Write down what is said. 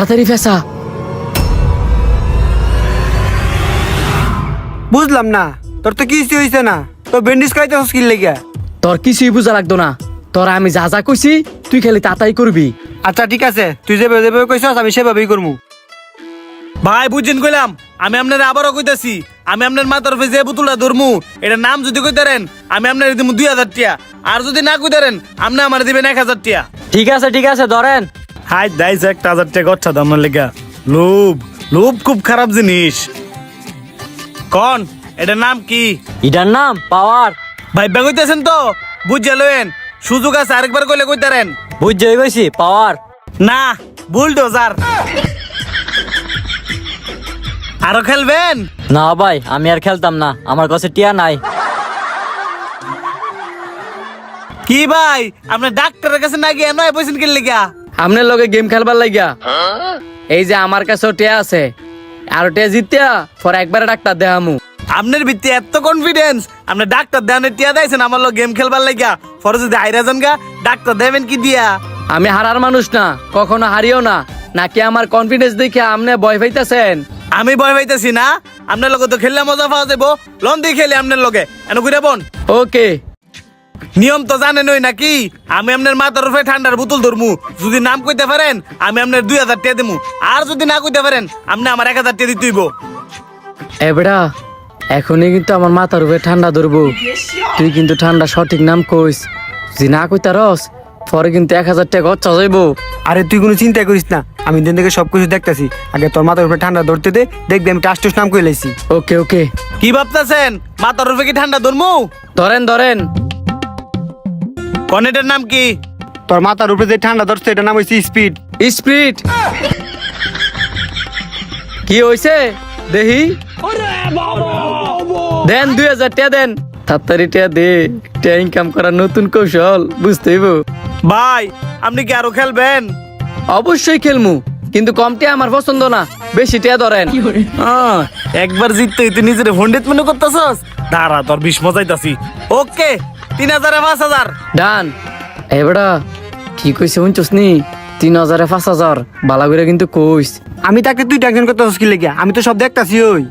তাড়াতাড়ি ফেসা। বুঝলাম না, তোর তো কিছু হয়েছে না, তো ব্যান্ডেজ খাইতে স্কিল লেগে। তোর কিছুই বুঝা লাগতো না, তোরা আমি যা যা কইছি তুই খালি তাতাই করবি। আচ্ছা ঠিক আছে, তুই যেভাবে যেভাবে কইছস আমি সেভাবেই করবো। ভাই বুঝছেন কইলাম, আমি আপনার আবারও কইতাছি, আমি আপনার মাথার উপরে যে পুতুলটা ধরমু এটার নাম যদি কইতারেন আমি আপনার দিব 2000 টাকা, আর যদি না কইতারেন আপনি আমার দিবেন 1000 টাকা। ঠিক আছে ধরেন। হাই দাইছে 1000 টাকা গচ্ছা দাম লেগা। লোভ লোভ খুব খারাপ জিনিস। কোন এটার নাম কি? এটার নাম পাওয়ার। ভাই কইতেছেন তো বুঝে লয়েন, সুযোগ আছে আরেকবার কইলে কইতারেন। বুঝছই কইছি পাওয়ার। না বুলডোজার। আরো খেলবেন? না ভাই আমি আর খেলতাম না, আমার কাছে টিয়া নাই। কি ভাই আপনি ডাক্তারের কাছে না গিয়ে নয় বসেন কিনলে গিয়া? আমনের লগে গেম খেলবার লাগিয়া এই যে আমার কাছেও টিয়া আছে, আর টিয়া জিতিয়া পরে একবারে ডাক্তার দেখামু। আপনার ভিত্তি এত কনফিডেন্স, আপনি ডাক্তার দেওয়ানের টিয়া দিয়েছেন আমার লোক গেম খেলবার লাগিয়া, পরে যদি হাইরা যান গা ডাক্তার দেবেন কি দিয়া? আমি হারার মানুষ না, কখনো হারিও না। নাকি আমার কনফিডেন্স দেখে আমনে ভয় পাইতেছেন? আমি ভয় পাইতেছি না, আপনার লগে তো খেললে মজা পাওয়া যাবো। লন দিয়ে খেলে আপনার লগে এন ঘুরে বোন। ওকে। নিয়ম তো জানেন ওই নাকি, আমি আপনার মাথার উপরে ঠান্ডার বোতল ধরমু, যদি নাম কইতে পারেন আমি আপনার 2000 টাকা দেবো, আর যদি না কইতে পারেন আপনি আমার 1000 টাকা দিতে হইব। এবড়া এখনই কিন্তু আমার মাথার উপরে ঠান্ডা ধরবো, তুই কিন্তু ঠান্ডা সঠিক নাম কইস, যদি না কইতারস পরে কিন্তু 1000 টাকা খরচা যাইবো। আরে তুই কোনো চিন্তা করিস না, আমি দিন থেকে সবকিছু দেখতাছি। আগে তোর মাথার উপরে ঠান্ডা ধরতে দে, দেখবি আমি টাস্টুস নাম কই লাইছি। ওকে ওকে কি ভাবতেছেন মাথার উপরে কি ঠান্ডা ধরমু? ধরেন। কনেটার নাম কি? তোর মাথার উপরে যে ঠান্ডা ধরছে এটার নাম হইছে স্পিড। স্পিরিট। কি হইছে দেহি? দেন 2000 টাকা দেন, তাড়াতাড়ি টাকা দে, টাকা ইনকাম করার নতুন কৌশল বুঝতে হইব। ভাই আপনি কি আরো খেলবেন? অবশ্যই খেলমু, কিন্তু কম টাকা আমার পছন্দ না, বেশি টাকা ধরেন। একবার জিততে তুই নিজের ভন্ডিত মনে করতেছস, দাঁড়া তোর 20 মজাইতাছি। ওকে 3000 এ 5000। ডান। এবড়া কি কইছে শুনছস নি? 3000 এ 5000 বালা করে কিন্তু কইস। আমি তাকে তুই টেনশন করতেছিস কি লেগে? আমি তো সব দেখতাছি। ওই